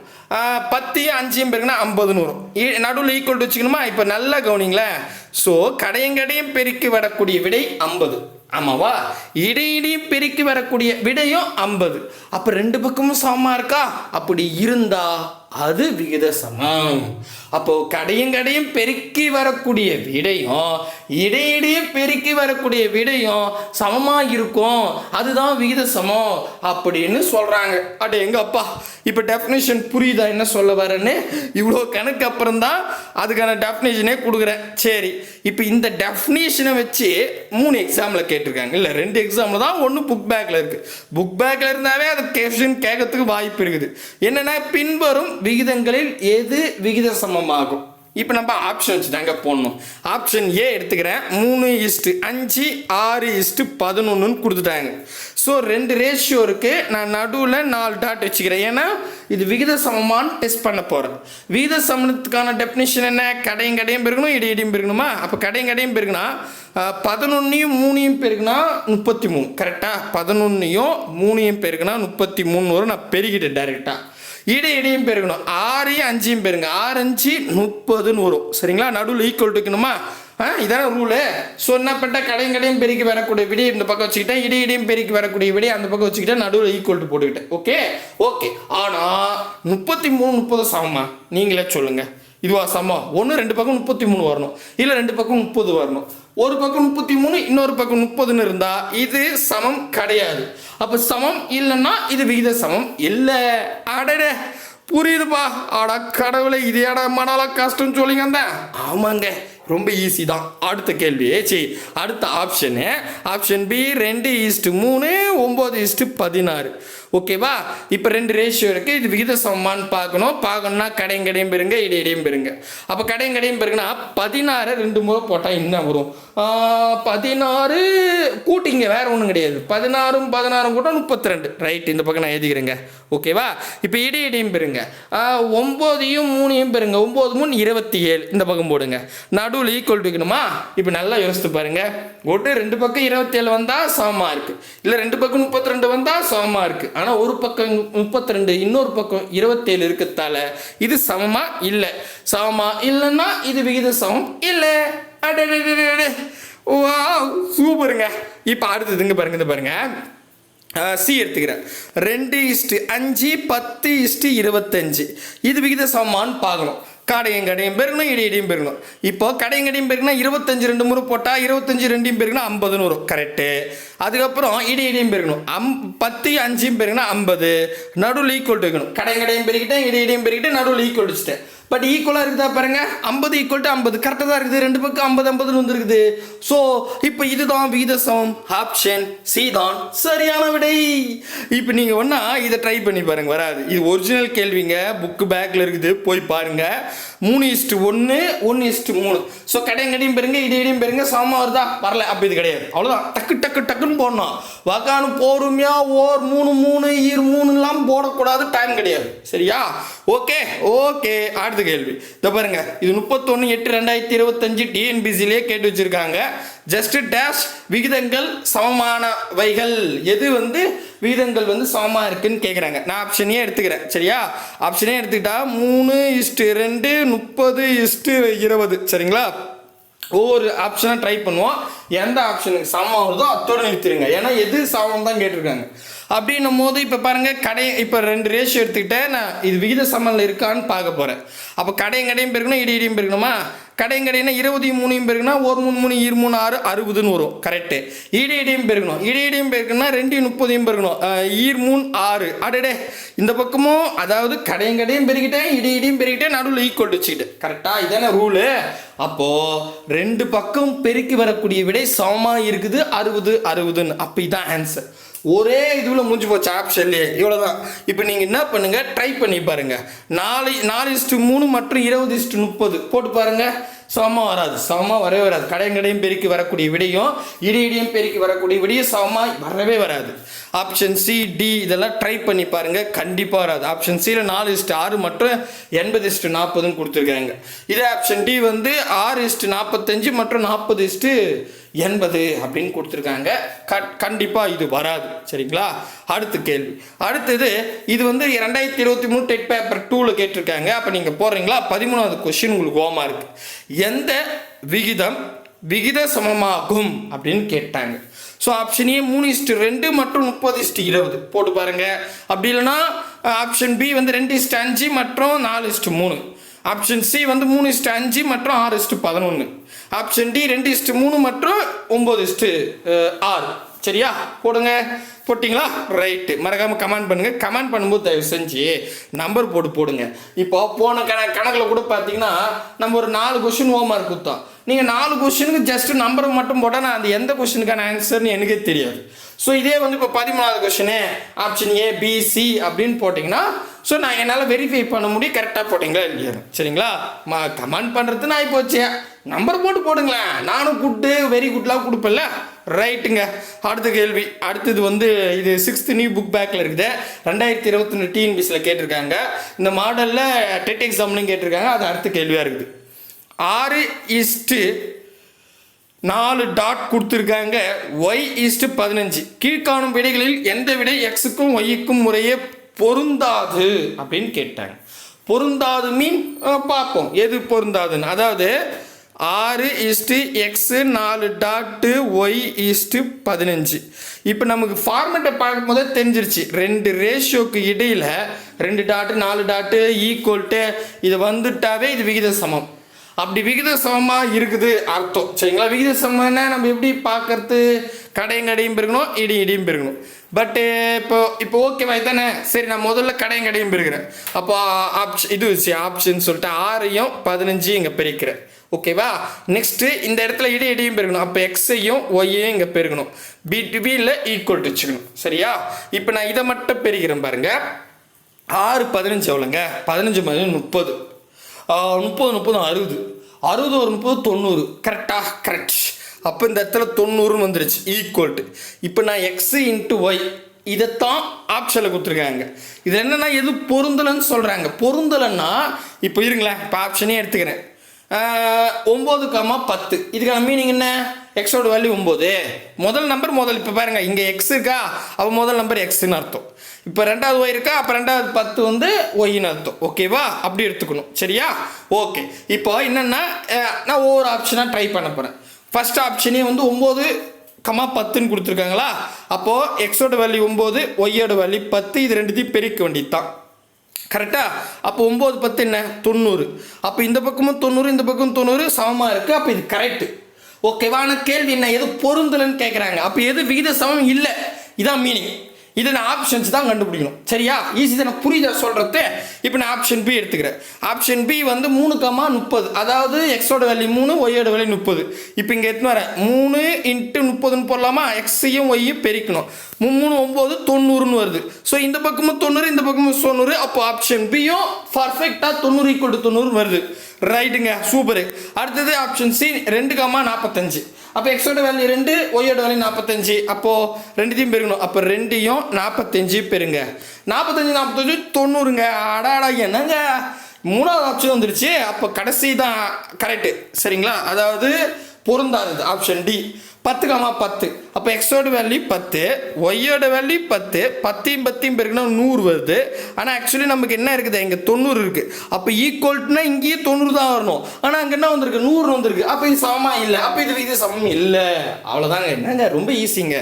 10யும் 5யும் பெருக்குனா 50ன்னு வரும். நடுவில் ஈக்குவல் வச்சுக்கணுமா. இப்போ நல்லா கவனிங்களேன். ஸோ கடையும் பெருக்கி வரக்கூடிய விடை 50. ஆமாவா, இடையிடையும் பெருக்கி வரக்கூடிய விடையும் 50. அப்போ 2 பக்கமும் சமமா இருக்கா? அப்படி இருந்தா அது விகித சமம். அப்போ கடையும் பெருக்கி வரக்கூடிய விடையும் இடையிடையே பெருக்கி வரக்கூடிய விடையும் சமமா இருக்கும், அதுதான் விகித சமம் அப்படின்னு சொல்றாங்க. அட எங்க அப்பா, இப்போ டெஃபினேஷன் புரியுதா என்ன சொல்ல வரேன்னு? இவ்வளோ கணக்கு அப்புறம் தான் அதுக்கான டெஃபினேஷனே கொடுக்குறேன். சரி, இப்போ இந்த டெஃபினேஷனை வச்சு 3 எக்ஸாமில் கேட்டிருக்காங்க. இல்லை 2 எக்ஸாமில் தான், ஒன்று புக் பேக்கில் இருக்குது. புக் பேக்கில் இருந்தாவே அது கொஸ்டின் கேட்கறதுக்கு வாய்ப்பு இருக்குது. என்னென்னா, பின்வரும் விகிதங்களில் எது விகித சமமாகும். இப்போ நம்ம ஆப்ஷன் வச்சு தாங்க போடணும். ஆப்ஷன் ஏ எடுத்துக்கிறேன், 3:5 6:11 கொடுத்துட்டாங்க. ஸோ 2 ரேஷியோ இருக்கு, நான் நடுவில் 4 டாட் வச்சுக்கிறேன். ஏன்னா இது விகித சமமானு டெஸ்ட் பண்ண போகிறேன். விகித சமத்துக்கான டெஃபினிஷன் என்ன, கடையும் பெருக்கணும் இடையும் பெருக்கணுமா. அப்போ கடையும் பெருக்குனா 11யும் 3யும் பெருக்குனா 33. கரெக்டாக, 11யும் 3யும் பெருக்குனா 33 வரும். நான் பெருக்கிட்டேன் டைரெக்டாக. இடையும் பெருக்கணும், 6யும் 5யும் பெருங்க, 6 5 30ன்னு வரும். சரிங்களா, நடுவில் ஈக்குவல் இருக்கணுமா. இதான ரூலு. ஸோ என்ன பண்ணிட்டேன், கடையும் பெருக்கி வரக்கூடிய விட இந்த பக்கம் வச்சுக்கிட்டேன், இடையும் பெருக்கி வரக்கூடிய விட அந்த பக்கம் வச்சுக்கிட்டேன், நடுவில் ஈக்குவல் போட்டுக்கிட்டேன். ஓகே. ஆனால் 33 30 சமமா, நீங்களே சொல்லுங்க. இதுவா சமம்? ஒன்று 2 பக்கம் 33 வரணும், இல்லை 2 பக்கம் 30 வரணும். ஒரு பக்கம் 33 இன்னொரு பக்கம் 30ன்னு இருந்தா இது சமம் கிடையாது. அப்ப சமம் இல்லைன்னா இது விகித சமம் இல்லை. அடட புரியுதுப்பா. ஆடா கடவுளை, இது ஏடா மனால கஷ்டம் சொல்லிங்க அந்த. ஆமாங்க, ரொம்ப ஈஸி தான். அடுத்த கேள்வி, அடுத்த ஆப்ஷன் பி 2:3 9:16. ஓகேவா. இப்போ 2 ரேஷியோ இருக்குது, இது விகித சமமானு பார்க்கணும்னா கடையும் பெருங்க இடையும் பெருங்க. அப்போ கடையும் பெருக்குன்னா 16 2 முறை போட்டால் என்ன வரும், 16 கூட்டிங்க, வேற ஒன்றும் கிடையாது. 16 கூட்டம் 32. ரைட், இந்த பக்கம் நான் எழுதிக்கிறேங்க. ஓகேவா. இப்போ இடையும் பெருங்க, 9யும் 3யும் பெருங்க, 9 3 27 இந்த பக்கம் போடுங்க, நடுவில் ஈக்குவல் வைக்கணுமா. இப்போ நல்லா யோசித்து பாருங்க, ஒன்று 2 பக்கம் 27 வந்தால் சமமாக இருக்கு, இல்லை 2 பக்கம் 32 வந்தால் சமமாக இருக்கு. ஆனால் ஒரு பக்கம் 32 இன்னொரு பக்கம் 27 இருக்கிறதால இது சமமா இல்லை. சமமா இல்லைன்னா இது விகித சமம் இல்லை. சூப்பருங்க. இப்போ அடுத்ததுங்க பாருங்க, இந்த பாருங்க சி எடுத்துக்கிறேன், 2:5 10:25. இது விகித சமமானு பார்க்கணும். கடையும் பெருக்கணும் இடையும் பெருக்கணும். இப்போ கடையும் பெருக்குனா 25 2 முறை போட்டால் 25 2யும் பெருக்குனா 50ன்னு வரும். கரெக்டு. அதுக்கப்புறம் இடையும் பெருக்கணும், 10 5யும் பெருக்குனா 50, நடுவில் ஈக்குவல் வைக்கணும். கடையும் பெருக்கிட்டேன் இடையும் பெருக்கிட்டு நடுவில் ஈக்குவல் வச்சுட்டேன். பட் ஈக்குவலாக இருக்குதா பாருங்க, 50 ஈக்குவல் டு 50 கரெக்டாக தான் இருக்குது. 2 பக்கம் 50 50ன்னு வந்துருக்குது. ஸோ இப்போ இதுதான் விகித சமம். ஆப்ஷன் சி தான் சரியான விடை. இப்போ நீங்கள் ஒன்றா இதை ட்ரை பண்ணி பாருங்க, வராது. இது ஒரிஜினல் கேள்விங்க, புக்கு பேக்கில் இருக்குது, போய் பாருங்க. 3:1 1:3. ஸோ கடையும் பெருங்க இடையும் பெருங்க சமமாக வருதா, வரல. அப்போ இது கிடையாது, அவ்வளோதான். டக்குன்னு போடணும். வகானு பொறுமையா ஓர் 3 3 ஈர் 3லாம் போடக்கூடாது, டைம் கிடையாது. சரியா. ஓகே. அடுத்த கேள்வி இத பாருங்க, இது 31/8/2025 டிஎன்பிசிலேயே கேட்டு வச்சிருக்காங்க. ஜஸ்ட் டேஷ் விகிதங்கள் சமமானவைகள், எது விகிதங்கள் சமமா இருக்குன்னு கேட்குறாங்க. நான் ஆப்ஷனே எடுத்துக்கிறேன். சரியா, ஆப்ஷனே எடுத்துக்கிட்டா 3:2 30:20. சரிங்களா, ஒவ்வொரு ஆப்ஷனாக ட்ரை பண்ணுவோம். எந்த ஆப்ஷனுக்கு சமம் வருதோ அத்தோடு நிறுத்திடுங்க. ஏன்னா எது சமம் தான் கேட்டிருக்காங்க. அப்படின்னும் போது இப்போ பாருங்கள், இப்போ 2 ரேஷியோ எடுத்துக்கிட்டேன். நான் இது விகித சமநிலை இருக்கான்னு பார்க்க போகிறேன். அப்போ கடையும் பெருக்கணும், இடியும் பெருக்கணுமா? கடையும் 23 பெருக்குனா 1 3 3 2 3 6 60ன்னு வரும். கரெக்டு. இடியும் பெருக்கணும், இடியும் பெருக்கணும்னா 2 30 பெருக்கணும், 2 3 6. அடடே, இந்த பக்கமும் அதாவது கடையும் பெருக்கிட்டேன், இடியும் பெருக்கிட்டேன், நடுவில் ஈக்குவல் வச்சுக்கிட்டேன். கரெக்டாக இதான ரூலு. அப்போது 2 பக்கம் பெருக்கி வரக்கூடிய விடை சமமாக இருக்குது 60 60ன்னு. அப்போ இதான் ஆன்சர். ஒரே இதுவில் முடிஞ்சு போச்சு ஆப்ஷன்லேயே. இவ்வளோதான். இப்போ நீங்கள் என்ன பண்ணுங்கள், ட்ரை பண்ணி பாருங்கள். 4:3 மற்றும் 20:30 போட்டு பாருங்கள். சமமாக வராது, சமமாக வரவே வராது. கடையும் பெருக்கி வரக்கூடிய விடையும் இடியும் பெருக்கி வரக்கூடிய விடையும் சமமாக வரவே வராது. ஆப்ஷன் சி, டி இதெல்லாம் ட்ரை பண்ணி பாருங்கள், கண்டிப்பாக வராது. ஆப்ஷன் சியில் 4:6 மற்றும் 80:40 கொடுத்துருக்காங்க. இதே ஆப்ஷன் டி வந்து 6:45 மற்றும் 40:80 அப்படின்னு கொடுத்துருக்காங்க. கண்டிப்பாக இது வராது. சரிங்களா? அடுத்த கேள்வி. அடுத்தது இது வந்து 2023 டெட் பேப்பர் 2ல் கேட்டிருக்காங்க. அப்போ நீங்கள் போடுறீங்களா? 13வது கொஸ்டின் உங்களுக்கு ஓமா இருக்கு. எந்த விகிதம் விகித சமமாகும் அப்படின்னு கேட்டாங்க. ஸோ ஆப்ஷன் ஏ 3:2 மற்றும் 30:20 போட்டு பாருங்க. அப்படி இல்லைன்னா ஆப்ஷன் பி வந்து 2:5 மற்றும் 4:3. ஆப்ஷன் சி வந்து 3:5 மற்றும் 6:11. ஆப்ஷன் டி 2:3 மற்றும் 9:6. சரியா? போடுங்க. போட்டிங்களா? ரைட்டு. மறக்காமல் கமெண்ட் பண்ணுங்கள். கமெண்ட் பண்ணும்போது தயவு செஞ்சு நம்பர் போடுங்க. இப்போ போன கணக்கில் கூட பார்த்தீங்கன்னா நம்ம ஒரு 4 கொஸ்டின் ஹோம் மார்க் கொடுத்தோம். நீங்கள் 4 கொஸ்டினுக்கு ஜஸ்ட் நம்பரை மட்டும் போட்டால் நான் அது எந்த கொஸ்டினுக்கான ஆன்சர்னு எனக்கே தெரியாது. ஸோ இதே வந்து இப்போ 13வது question option A B C அப்படின்னு போட்டிங்கன்னா ஸோ நான் என்னால் வெரிஃபை பண்ண முடியும் கரெக்டாக போட்டிங்களா இல்லையா. சரிங்களா? கமெண்ட் பண்ணுறது நான் போச்சு. நம்பர் போடுங்களேன். நானும் குட்டு வெரி குட்லாம் கொடுப்பேன்ல. ரைட்டுங்க. அடுத்த கேள்வி. அடுத்தது வந்து இது 6th நியூ புக் பேக்கில் இருக்குது. 2021 டிஎன்பிசியில் கேட்டிருக்காங்க. இந்த மாடலில் டெட் எக்ஸாம்லையும் கேட்டிருக்காங்க. அது அடுத்த கேள்வியாக இருக்குது. 6:4 டாட் கொடுத்துருக்காங்க. y:15. கீழ்காணும் விடைகளில் எந்த விடை எக்ஸுக்கும் ஒய்க்கும் முறையே பொருந்தாது அப்படின்னு கேட்டாங்க. பொருந்தாது மீன் பார்ப்போம் எது பொருந்தாதுன்னு. அதாவது 6:x 4 டாட்டு y:15. இப்போ நமக்கு ஃபார்மேட்டை பார்க்கும் போதே தெரிஞ்சிருச்சு. 2 ரேஷியோக்கு இடையில் 2 டாட்டு 4 டாட்டு ஈக்குவல்ட்டு இது வந்துட்டாவே இது விகித சமம். அப்படி விகித சமமாக இருக்குது அர்த்தம். சரிங்களா? விகித சமம்னா நம்ம எப்படி பார்க்கறது? கடையும் பெருக்கணும், இடியும் பெருக்கணும். பட்டு இப்போ ஓகேவா தானே? சரி, நான் முதல்ல கடையும் பெருக்கிறேன். அப்போ ஆப்ஷன் சொல்லிட்டு 6ஐயும் 15 இங்கே பெருக்கிறேன். ஓகேவா? நெக்ஸ்ட்டு இந்த இடத்துல இடியும் பெருக்கணும். அப்போ எக்ஸையும் ஒய்யையும் இங்கே பெருக்கணும். பியில் ஈக்குவல் வச்சுக்கணும். சரியா? இப்போ நான் இதை மட்டும் பெருக்கிறேன் பாருங்க. 6 15 எவ்வளோங்க? 15 30. 30 60. 60 ஒரு 30 90. கரெக்டா? கரெக்ட். அப்போ இந்த இடத்துல 90ன்னு வந்துருச்சு ஈக்குவல்ட்டு. இப்போ நான் எக்ஸ் இன்ட்டு ஒய் இதைத்தான் ஆப்ஷனில் கொடுத்துருக்காங்க. இது என்னென்னா எது பொருந்தலைன்னு சொல்கிறாங்க. பொருந்தலைன்னா இப்போ இருங்களேன், இப்போ ஆப்ஷனே எடுத்துக்கிறேன். 9, 10. இதுக்கான மீனிங் என்ன? எக்ஸோட வேல்யூ 9. முதல் நம்பர் இப்போ பாருங்கள், இங்கே எக்ஸ் இருக்கா? அப்போ முதல் நம்பர் எக்ஸ்ன்னு அர்த்தம். இப்போ 2வது ஒய் இருக்கா? அப்போ 2வது 10 வந்து ஒய்ன்னு அர்த்தம். ஓகேவா? அப்படி எடுத்துக்கணும். சரியா? ஓகே. இப்போ என்னென்னா நான் ஒவ்வொரு ஆப்ஷனாக ட்ரை பண்ண போகிறேன். ஃபர்ஸ்ட் ஆப்ஷனே வந்து 9, 10ன்னு கொடுத்துருக்காங்களா? அப்போது எக்ஸோட வேல்யூ 9, ஒய்யோட வேல்யூ 10. இது ரெண்டுத்தையும் பெருக்க வேண்டியது தான். கரெக்டா? அப்போ 9 10 என்ன? 90. அப்போ இந்த பக்கமும் 90 இந்த பக்கமும் 90 சமமாக இருக்குது. அப்போ இது கரெக்டு. ஓகேவான கேள்வி என்ன? எது பொருந்தலைன்னு கேட்குறாங்க. அப்போ எது விகித சமம் இல்லை, இதான் மீனிங். இதை நான் ஆப்ஷன்ஸ் தான் கண்டுபிடிக்கணும். சரியா? ஈஸி தான். நான் புரியுதா சொல்கிறது? இப்போ நான் ஆப்ஷன் பி எடுத்துக்கிறேன். ஆப்ஷன் பி வந்து 3, 30. அதாவது எக்ஸோட வேல்யூ 3, ஒய்யோட வேல்யூ 30. இப்போ இங்கே எடுத்துன்னு வரேன். 3 × 30ன்னு போடலாமா? எக்ஸையும் ஒய்யும் பெருக்கணும். 3 9 90ன்னு வருது. ஸோ இந்த பக்கமும் 90 இந்த பக்கமும் 90. அப்போ ஆப்ஷன் பியும் பர்ஃபெக்டாக 90 = 90 வருது. ரைட்டுங்க, சூப்பரு. அடுத்தது ஆப்ஷன் சி 2, 45. அப்போ எக்ஸோட வேல்யூ 2, ஒய்யோட வேல்யூ 45. அப்போது ரெண்டுத்தையும் பெருக்கணும். அப்போ 2யும் 45 பெருங்க. 45 90ங்க. அடாடா, என்னங்க 3வது ஆப்ஷன் வந்துருச்சு. அப்போ கடைசி தான் கரெக்டு. சரிங்களா? அதாவது பொருந்தாதது ஆப்ஷன் டி 10,10. அப்போ எக்ஸோட வேல்யூ 10, ஒய்யோட வேல்யூ 10, 10 பெருக்குனா 100 வருது. ஆனால் ஆக்சுவலி நமக்கு என்ன இருக்குது, இங்கே 90 இருக்குது. அப்போ ஈக்குவல்ட்டுனா இங்கேயே 90 தான் வரணும். ஆனால் அங்கே என்ன வந்திருக்கு, 100 வந்திருக்கு. அப்போ இது சமமாக இல்லை, அப்போ இது சமம் இல்லை. அவ்வளோதாங்க. என்னங்க ரொம்ப ஈஸிங்க,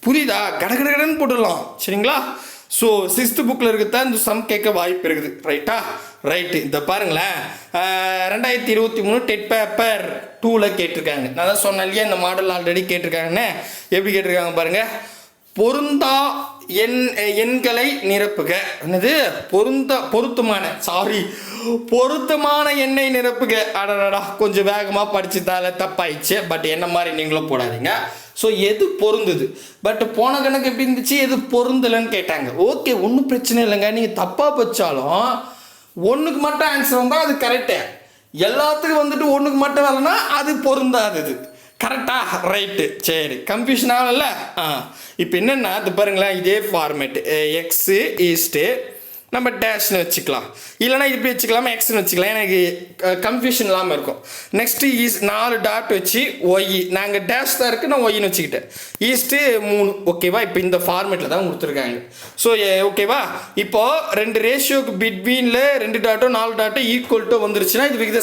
புரியுதா? கடன்னு போட்டுடலாம். சரிங்களா? ஸோ 6th புக்கில் இருக்கிறதா இந்த சம் கேட்க வாய்ப்பு இருக்குது. ரைட்டா? ரைட்டு. இந்த பாருங்களேன், 2023 டெட் பேப்பர் 2ல் கேட்டிருக்காங்க. நான் தான் சொன்னேன் இல்லையா, இந்த மாடல் ஆல்ரெடி கேட்டிருக்காங்கன்னு. எப்படி கேட்டிருக்காங்க பாருங்கள். பொருந்தா எண்களை நிரப்புக. என்னது? பொருத்தமான எண்ணை நிரப்புக. அடடா, கொஞ்சம் வேகமாக படிச்சுதால தப்பாயிடுச்சு. பட் என்ன மாதிரி நீங்களும் போடாதீங்க. ஸோ எது பொருந்துது, பட் போன கணக்கு எப்படி இருந்துச்சு, எது பொருந்தலைன்னு கேட்டாங்க. ஓகே, ஒன்றும் பிரச்சனை இல்லைங்க. நீங்கள் தப்பாக வச்சாலும் ஒன்றுக்கு மட்டும் ஆன்சர் வந்தால் அது கரெக்டு. எல்லாத்துக்கும் வந்துட்டு ஒன்றுக்கு மட்டும் வரலன்னா அது பொருந்தாதது. கரெக்டா? ரைட்டு. சரி, கன்ஃபியூஷன் ஆகல. இப்போ என்னென்னா இது பாருங்களேன், இதே ஃபார்மேட்டு எக்ஸு ஈஸ்ட்டு நம்ம டேஷ்னு வச்சுக்கலாம், இல்லைனா இப்படி வச்சுக்கலாமா, எக்ஸ்னு வச்சுக்கலாம். எனக்கு கன்ஃபியூஷன் இல்லாமல் இருக்கும். நெக்ஸ்ட்டு 4 டாட் வச்சு ஒய், நாங்கள் டேஷ் தான் இருக்குது, நான் ஒய்னு வச்சுக்கிட்டேன். ஈஸ்ட்டு 3. ஓகேவா? இப்போ இந்த ஃபார்மேட்டில் தான் கொடுத்துருக்காங்க. ஸோ ஓகேவா? இப்போது 2 ரேஷியோக்கு பிட்வீனில் 2 டாட்டோ 4 டாட்டோ ஈக்குவல்ட்டோ வந்துருச்சுன்னா இது விகித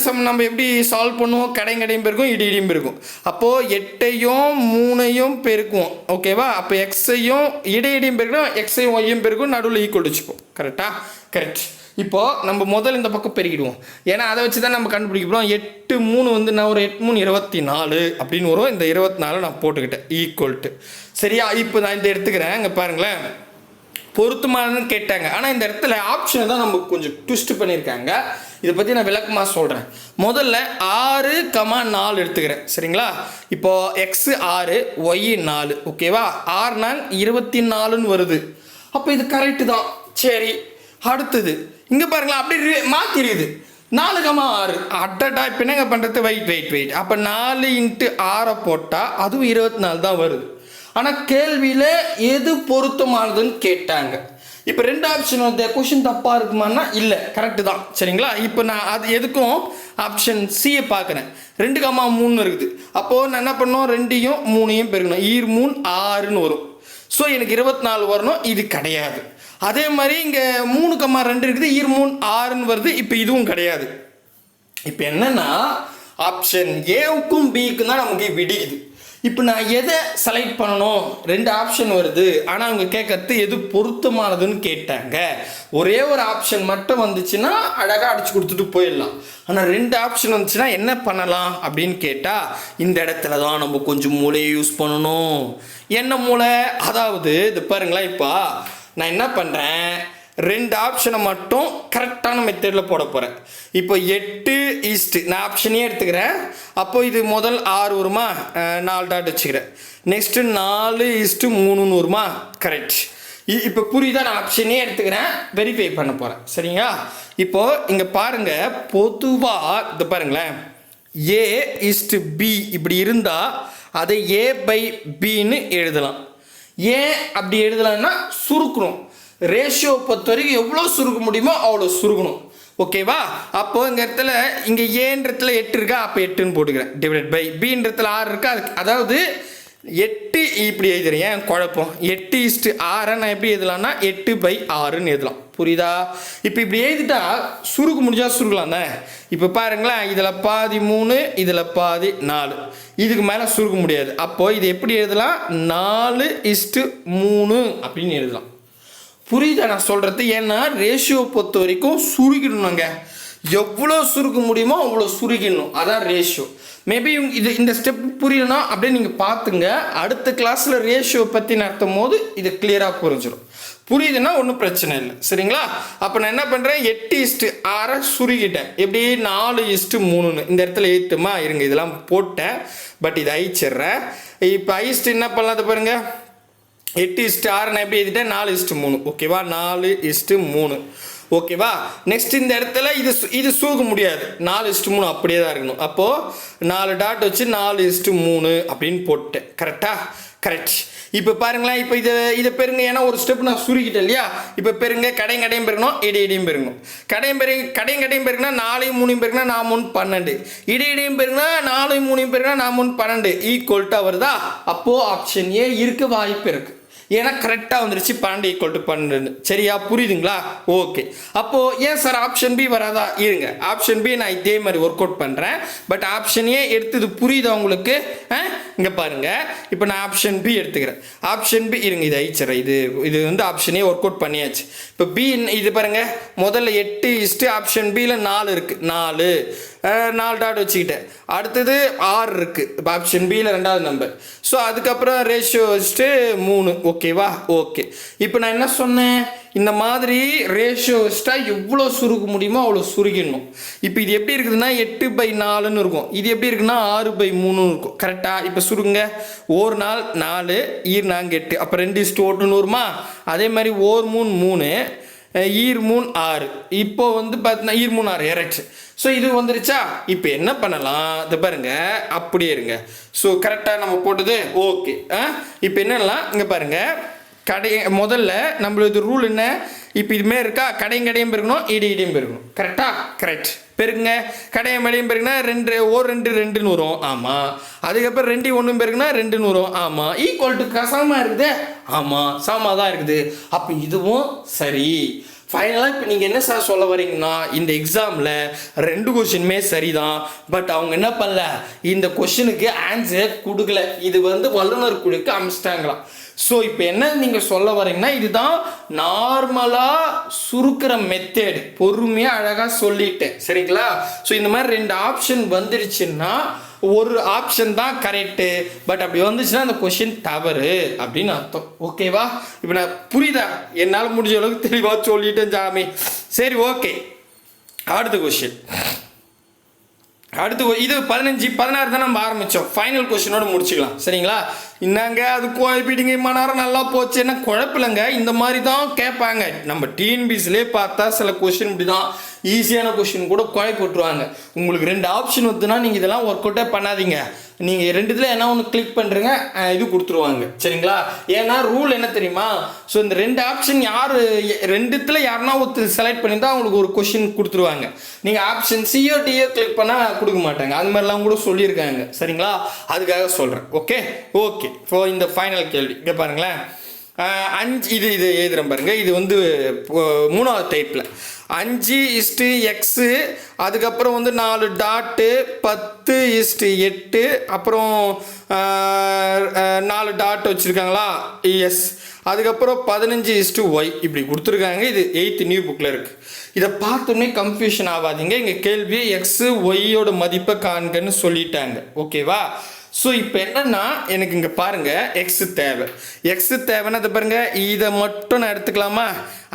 சமம் நம்ம எப்படி சால்வ் பண்ணுவோம், கடையும் பெருக்கும், இடியும் பெருக்கும். அப்போது 8ஐயும் 3ஐயும் பெருக்குவோம். ஓகேவா? அப்போ எக்ஸையும் இடையும் பெருக்கணும், எக்ஸையும் ஒய்யும் பெருக்கும், நடுவில் ஈக்குவல் வச்சுப்போம். கரெக்டா? கரெக்ட். இப்போது நம்ம முதல்ல இந்த பக்கம் பெருக்கிடுவோம். ஏன்னா அதை வச்சு தான் நம்ம கண்டுபிடிக்க போகிறோம். 8 3 வந்து நான் ஒரு 8 3 24 அப்படின்னு வரும். இந்த 24 நான் போட்டுக்கிட்டேன் ஈக்குவல்ட்டு. சரியா? இப்போ நான் இந்த எடுத்துக்கிறேன். இங்கே பாருங்களேன், பொருத்தமானன்னு கேட்டாங்க. ஆனால் இந்த இடத்துல ஆப்ஷனை தான் நம்ம கொஞ்சம் ட்விஸ்ட் பண்ணியிருக்காங்க. இதை பற்றி நான் விளக்கமாக சொல்கிறேன். முதல்ல 6,4 எடுத்துக்கிறேன். சரிங்களா? இப்போது எக்ஸு 6, ஒய் 4. ஓகேவா? 6 நாள் 24ன்னு வருது. அப்போ இது கரெக்டு தான். சரி, அடுத்தது இங்கே பாருங்களா, அப்படி மாற்றிடுது. 4,6. அட்டட்டா, இப்போ என்னங்க பண்ணுறது, வெயிட். அப்போ 4 × 6 போட்டால் அதுவும் 24 தான் வருது. ஆனால் கேள்வியில் எது பொருத்தமானதுன்னு கேட்டாங்க. இப்போ 2 ஆப்ஷன் வந்து கொஷின் தப்பாக இருக்குமான்னா இல்லை, கரெக்டு தான். சரிங்களா? இப்போ நான் அது எதுக்கும் ஆப்ஷன் சியை பார்க்குறேன். 2,3 இருக்குது. அப்போது நான் என்ன பண்ணணும், 2ஐயும் 3ஐயும் பெருக்கணும். 3 6ன்னு வரும். ஸோ எனக்கு 24 வரணும். இது கிடையாது. அதே மாதிரி இங்கே 3,2 இருக்குது, 3 6ன்னு வருது. இப்போ இதுவும் கிடையாது. இப்போ என்னன்னா ஆப்ஷன் ஏவுக்கும் பிக்கும் தான் நமக்கு விடியுது. இப்போ நான் எதை செலக்ட் பண்ணணும், 2 ஆப்ஷன் வருது. ஆனால் அவங்க கேட்கறது எது பொருத்தமானதுன்னு கேட்டாங்க. ஒரே ஒரு ஆப்ஷன் மட்டும் வந்துச்சுன்னா அழகாக அடிச்சு கொடுத்துட்டு போயிடலாம். ஆனால் 2 ஆப்ஷன் வந்துச்சுன்னா என்ன பண்ணலாம் அப்படின்னு கேட்டால், இந்த இடத்துல தான் நம்ம கொஞ்சம் மூளையை யூஸ் பண்ணணும். என்ன மூளை? அதாவது இது பாருங்களேன், இப்போ நான் என்ன பண்ணுறேன், 2 ஆப்ஷனை மட்டும் கரெக்டான மெத்தடில் போட போகிறேன். இப்போ 8 நான் ஆப்ஷனே எடுத்துக்கிறேன். அப்போது இது முதல் 6 வருமா, 4 டாட் வச்சுக்கிறேன். நெக்ஸ்ட்டு 4:3ன்னு வருமா, கரெக்ட். இப்போ புரியுதா? நான் ஆப்ஷனே எடுத்துக்கிறேன், வெரிஃபை பண்ண போகிறேன். சரிங்களா? இப்போது இங்கே பாருங்கள், பொதுவாக இது பாருங்களேன், A:B இப்படி இருந்தால் அதை A/Bன்னு எழுதலாம். ஏன் அப்படி எழுதலாம்னா சுருக்கணும். ரேஷியோ பொறுத்த வரைக்கும் எவ்வளோ சுருக்க முடியுமோ அவ்வளோ சுருக்கணும். ஓகேவா? அப்போது இந்த இடத்துல இங்கே ஏன்றத்துல 8 இருக்கா, அப்போ 8ன்னு போட்டுக்கிறேன். டிவைட் பை பின்றத்துல 6 இருக்கா, அதுக்கு அதாவது 8 இப்படி எழுதுறேன். ஏன் குழப்பம்? 8:6 நான் எப்படி எழுதலாம்னா 8/6ன்னு எழுதலாம். புரியுதா? இப்போ இப்படி எழுதிட்டா சுருக்க முடிஞ்சா சுருக்கலாம் தான். இப்போ பாருங்களேன், இதில் பாதி 3, இதில் பாதி 4. இதுக்கு மேலே சுருக்க முடியாது. அப்போது இது எப்படி எழுதலாம், 4:3 அப்படின்னு எழுதலாம். புரியுதா நான் சொல்கிறது? ஏன்னா ரேஷியோ பொறுத்த வரைக்கும் சுருக்கிடணுங்க. எவ்வளோ சுருக்க முடியுமோ அவ்வளோ சுருக்கிடணும். அதான் ரேஷியோ. மேபி இந்த ஸ்டெப் புரியணும்னா அப்படியே நீங்கள் பார்த்துங்க. அடுத்த கிளாஸில் ரேஷியோ பற்றி நடத்தும் போது இது கிளியராக புரிஞ்சிடும். புரியுதுன்னா ஒன்றும் பிரச்சனை இல்லை. சரிங்களா? அப்போ நான் என்ன பண்ணுறேன், 8:6 சுருக்கிட்டேன். எப்படி 4:3ன்னு இந்த இடத்துல ஏற்றுமா இருங்க, இதெல்லாம் போட்டேன். பட் இதை அழிச்சிட்றேன். இப்போ ஐஸ்ட்டு என்ன பண்ணலாம் பாருங்கள், 8:6 நான் எப்படி எழுதிட்டேன், 4:3. ஓகேவா? 4:3. ஓகேவா? நெக்ஸ்ட் இந்த இடத்துல இது சுருக்க முடியாது. 4:3 அப்படியே தான் இருக்கணும். அப்போது 4 டாட் வச்சு 4:3 அப்படின்னு போட்டேன். கரெக்டா? கரெக்ட். இப்போ பாருங்களேன், இப்போ இதை பெருங்க, ஏன்னா ஒரு ஸ்டெப் நான் சுருக்கிட்டேன் இல்லையா. இப்போ பெருங்க, கடையும் பெருக்கணும், இடையும் பெருக்கணும். கடையும் பெருக்குனா 4 3 பெருக்குனா 4 3 12, இடையும் பெருக்குனா 4 3 பெருக்குனா 4 3 12 ஈக்குவல் டு வருதா. அப்போ ஆப்ஷன் ஏ இருக்க வாய்ப்பு இருக்கு. ஏன்னா கரெக்டாக வந்துருச்சு 12 ஈக்குவல் டு 12. சரியா, புரியுதுங்களா? ஓகே. அப்போது ஏன் சார் ஆப்ஷன் பி வராதா? இருங்க, ஆப்ஷன் பி நான் இதே மாதிரி ஒர்க் அவுட் பண்ணுறேன். பட் ஆப்ஷன் ஏ எடுத்தது புரியுதா உங்களுக்கு? இங்கே பாருங்கள், இப்போ நான் ஆப்ஷன் பி எடுத்துக்கிறேன். ஆப்ஷன் பி இருங்க, இது அழிச்சிடறேன். இது வந்து ஆப்ஷன் ஏ ஒர்க் அவுட் பண்ணியாச்சு. இப்போ பி இது பாருங்கள், முதல்ல 8 ஆப்ஷன் பியில் 4 இருக்குது. 4 டாட் வச்சுக்கிட்டேன். அடுத்தது 6 இருக்குது இப்போ ஆப்ஷன் பியில் 2வது நம்பர். ஸோ அதுக்கப்புறம் ரேஷியோ வச்சுட்டு 3. ஓகேவா? ஓகே. இப்போ நான் என்ன சொன்னேன், இந்த மாதிரி ரேஷியோ வச்சுட்டா எவ்வளோ சுருக்க முடியுமோ அவ்வளோ சுருக்கிடணும். இப்போ இது எப்படி இருக்குதுன்னா 8/4ன்னு இருக்கும். இது எப்படி இருக்குன்னா 6/3 இருக்கும். கரெக்டாக? இப்போ சுருங்க. ஒரு நாள் 4 ஈர் 4 8, அப்போ 2:1 வருமா? அதே மாதிரி 1 3 3 ஈர் 3 6. இப்போ வந்து பார்த்தீங்கன்னா ஈர் 3 6 ஏறாச்சு. ஸோ இது வந்துருச்சா? இப்போ என்ன பண்ணலாம், இதை பாருங்க, அப்படியே இருங்க. ஸோ கரெக்டாக நம்ம போட்டது ஓகே. இப்போ என்னெல்லாம் இங்கே பாருங்க, முதல்ல நம்மளது ரூல் என்ன, இப்போ இதுமாரி இருக்கா, கடையும் பெருக்கணும், இடையும் பெருக்கணும். கரெக்டா? கரெக்ட். பெருக்குங்க. கடையும் பெருக்குனா 2 2 வரும். ஆமாம். அதுக்கப்புறம் 2 1 பெருக்குனா 2 வரும். ஆமாம். ஈக்குவல் டு சமமாக இருக்குது. ஆமாம், சமமாக தான் இருக்குது. அப்போ இதுவும் சரி. ஃபைனலாக இப்போ நீங்கள் என்ன சார் சொல்ல வரீங்கன்னா, இந்த எக்ஸாமில் 2 கொஷினுமே சரிதான். பட் அவங்க என்ன பண்ணல, இந்த கொஷினுக்கு ஆன்சர் கொடுக்கல. இது வந்து வல்லுநர் குழுக்கு அமிச்சிட்டாங்களாம். ஸோ இப்போ என்ன நீங்கள் சொல்ல வரீங்கன்னா, இதுதான் நார்மலாக சுருக்கிற மெத்தேடு. பொறுமையாக அழகாக சொல்லிட்டேன். சரிங்களா? ஸோ இந்த மாதிரி 2 ஆப்ஷன் வந்துருச்சுன்னா ஒரு ஆப்ஷன் தான் கரெக்டு. பட் அப்படி வந்துச்சுன்னா அந்த கொஷின் தவறு அப்படின்னு அர்த்தம். ஓகேவா? இப்போ நான் புரியுதா? என்னால் முடிஞ்ச அளவுக்கு தெளிவாக சொல்லிட்டேன் சாமி. சரி, ஓகே. அடுத்த கொஷின். இது 15 16 தான் நம்ம ஆரம்பித்தோம். ஃபைனல் கொஷினோட முடிச்சுக்கலாம். சரிங்களா? என்னங்க அது குழப்பிட்டீங்க, மணி நேரம் நல்லா போச்சு. என்ன குழப்பில்லைங்க, இந்த மாதிரி தான் கேட்பாங்க. நம்ம டிஎன்பிசிலே பார்த்தா சில கொஷின் இப்படி தான், ஈஸியான கொஷின் கூட குழப்பி விட்டுருவாங்க. உங்களுக்கு 2 ஆப்ஷன் வந்துன்னா நீங்கள் இதெல்லாம் ஒர்க் அவுட்டே பண்ணாதீங்க. நீங்கள் 2 என்ன ஒன்று கிளிக் பண்ணுறீங்க, இது கொடுத்துருவாங்க. சரிங்களா? ஏன்னா ரூல் என்ன தெரியுமா, ஸோ இந்த 2 ஆப்ஷன் யார் 2 யாருன்னா ஒருத்தர் செலக்ட் பண்ணியிருந்தா அவங்களுக்கு ஒரு கொஷின் கொடுத்துருவாங்க. நீங்கள் ஆப்ஷன் சிஓ டிஓ கிளிக் பண்ணால் கொடுக்க மாட்டாங்க. அது மாதிரிலாம் கூட சொல்லியிருக்காங்க. சரிங்களா? அதுக்காக சொல்கிறேன். ஓகே. ஓகே. இப்போ இந்த ஃபைனல் கேள்வி இங்கே பாருங்களேன். 5 இது எழுதுகிறேன் பாருங்கள். இது வந்து 3வது டைப்பில் 5:x, அதுக்கப்புறம் வந்து 4 டாட்டு 10:8, அப்புறம் 4 டாட் வச்சுருக்காங்களா, எஸ். அதுக்கப்புறம் 15:y இப்படி கொடுத்துருக்காங்க. இது 8th நியூ புக்கில் இருக்குது. இதை பார்த்தோன்னே கன்ஃபியூஷன் ஆகாதீங்க. இங்கே கேள்வி எக்ஸு ஒய்யோட மதிப்பை காண்கன்னு சொல்லிட்டாங்க. ஓகேவா? ஸோ இப்போ என்னென்னா, எனக்கு இங்கே பாருங்கள், எக்ஸு தேவைன்னா இதை பாருங்கள், இதை மட்டும் நான் எடுத்துக்கலாமா?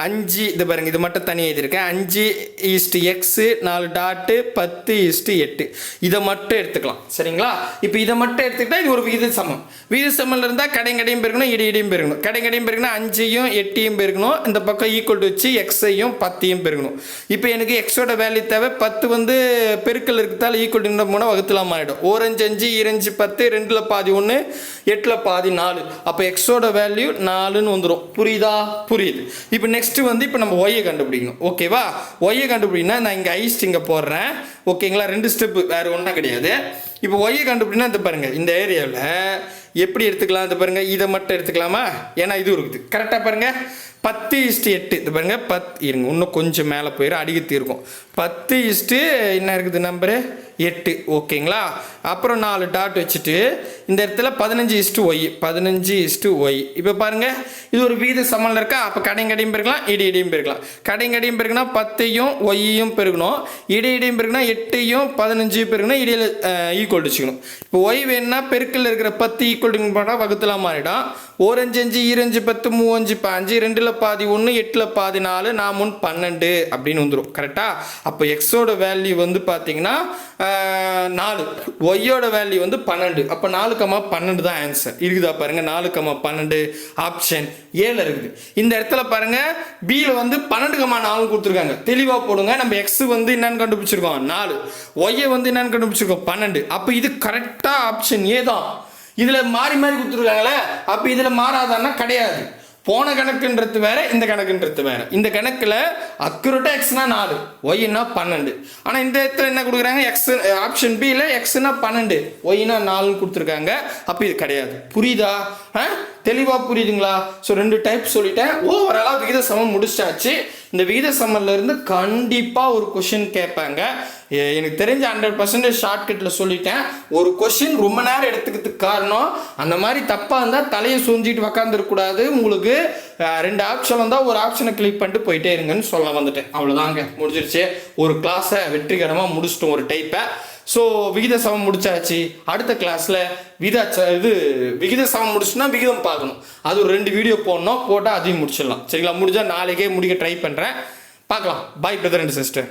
5 இது பாருங்கள், இது மட்டும் தனியாக எழுதியிருக்கேன். 5:x 4 டாட்டு 10:8 இதை மட்டும் எடுத்துக்கலாம். சரிங்களா? இப்போ இதை மட்டும் எடுத்துக்கிட்டால் இது ஒரு விகித சமம். விகித சமம்ல இருந்தால் கடையும் பெருக்கணும், இடையும் பெருக்கணும். கடையும் பெருக்கணும் 5ஐயும் 8ஐயும் பெருக்கணும். இந்த பக்கம் ஈக்குவல் டு வச்சு எக்ஸையும் 10ஐயும் பெருக்கணும். இப்போ எனக்கு எக்ஸோட வேல்யூ தேவை. 10 வந்து பெருக்கல் இருக்கிறதால ஈக்குவல் டு போனால் வகுத்தலாம் ஆகிடும். 1 5 5 2 10, 2ல் பாதி 1, 8ல் பாதி 4. அப்போ எக்ஸோட வேல்யூ 4ன்னு வந்துடும். புரியுதா? புரியுது. இப்போ நெக்ஸ்ட் வந்து இப்போ நம்ம ஒய்யை கண்டுபிடிக்கணும். ஓகேவா? ஒய்யை கண்டுபிடிக்கணும்னா நான் இங்கே ஐஸ்ட் இங்கே போடுறேன். ஓகேங்களா? 2 ஸ்டெப்பு, வேறு ஒன்றும் கிடையாது. இப்போ ஒய்யை கண்டுபிடினா இந்த பாருங்கள், இந்த ஏரியாவில் எப்படி எடுத்துக்கலாம்? இந்த பாருங்கள், இதை மட்டும் எடுத்துக்கலாமா? ஏன்னா இது இருக்குது. கரெக்டாக பாருங்கள், 10:8 இது பாருங்கள். 10 இருங்க, இன்னும் கொஞ்சம் மேலே போயிடும், அடிக்கத்தி இருக்கும். 10 என்ன இருக்குது நம்பரு 8. ஓகேங்களா? அப்புறம் 4 டாட் வச்சுட்டு இந்த இடத்துல 15:y 15:y. இப்போ பாருங்கள், இது ஒரு வீத சமனில் இருக்கா? அப்போ கடையும் பெருக்கலாம், இடையும் பெருக்கலாம். கடையும் பெருக்குனா 10ஐயும் ஒய்யையும் பெருக்கணும். இடையும் பெருக்குனா 8ஐயும் 15ஐயும் பெருக்கணும். இடையில ஈக்குவல் வச்சுக்கணும். இப்போ ஒய் வேணும்னா பெருக்கில் இருக்கிற 10 ஈக்குவல் போட்டால் வகுத்தலாம் மாறிடும். 1 5 5 2 10 3 5 5 2ல் பாதி 1, 8ல் பாதி 4, 4 12 அப்படின்னு வந்துடும். கரெக்டாக? அப்போ எக்ஸோட வேல்யூ வந்து பார்த்தீங்கன்னா 4, ஒய்யோட வேல்யூ வந்து 12. அப்போ 4,12 தான் ஆன்சர். இருக்குதா பாருங்க, 4,12 ஆப்ஷன் ஏல இருக்குது. இந்த இடத்துல பாருங்க, பியில் வந்து 12,4 கொடுத்துருக்காங்க. தெளிவாக போடுங்க. நம்ம எக்ஸ் வந்து என்னன்னு கண்டுபிடிச்சிருக்கோம் 4, ஒய்யை வந்து என்னன்னு கண்டுபிடிச்சிருக்கோம் 12. அப்போ இது கரெக்டாக ஆப்ஷன் ஏ தான். இதில் மாறி மாறி கொடுத்துருக்காங்களே, அப்போ இதில் மாறாதான்னா கிடையாது. போன கணக்குன்றது வேற, இந்த கணக்குன்றது வேற. இந்த கணக்கில் அக்யூரேட்டாக எக்ஸ்னா 4, ஒய்னா 12. ஆனால் இந்த இடத்துல என்ன கொடுக்குறாங்க, எக்ஸ் ஆப்ஷன் பியில் எக்ஸ்னா 12, ஒய்னா 4 கொடுத்துருக்காங்க. அப்போ இது கிடையாது. புரியுதா? தெளிவாக புரியுதுங்களா? ஸோ 2 டைப் சொல்லிட்டேன். ஓவராலாக விகித சமம் முடிச்சாச்சு. இந்த விகித சமம்லேருந்து கண்டிப்பாக ஒரு கொஷின் கேட்பாங்க. எனக்கு தெரிஞ்ச 100% ஷார்ட்கட்டில் சொல்லிட்டேன். ஒரு கொஷின் ரொம்ப நேரம் எடுத்துக்கிறதுக்கு காரணம், அந்த மாதிரி தப்பாக இருந்தால் தலையை சுஞ்சிட்டு உக்காந்துருக்கூடாது. உங்களுக்கு 2 ஆப்ஷன் வந்தால் ஒரு ஆப்ஷனை கிளிக் பண்ணிட்டு போயிட்டே இருங்கன்னு சொல்ல வந்துட்டேன். அவ்வளோதாங்க, முடிஞ்சிருச்சு. ஒரு கிளாஸை வெற்றிகரமாக முடிச்சிட்டோம், ஒரு டைப்பை. ஸோ விகித சமம் முடிச்சாச்சு. அடுத்த கிளாஸில் விகித சமம் முடிச்சுன்னா விகிதம் பார்க்கணும். அது ஒரு 2 வீடியோ போடணும், போட்டால் அதையும் முடிச்சிடலாம். சரிங்களா? முடிஞ்சால் நாளைக்கே முடிக்க ட்ரை பண்ணுறேன். பார்க்கலாம். பாய் பிரதர் அண்ட் சிஸ்டர்.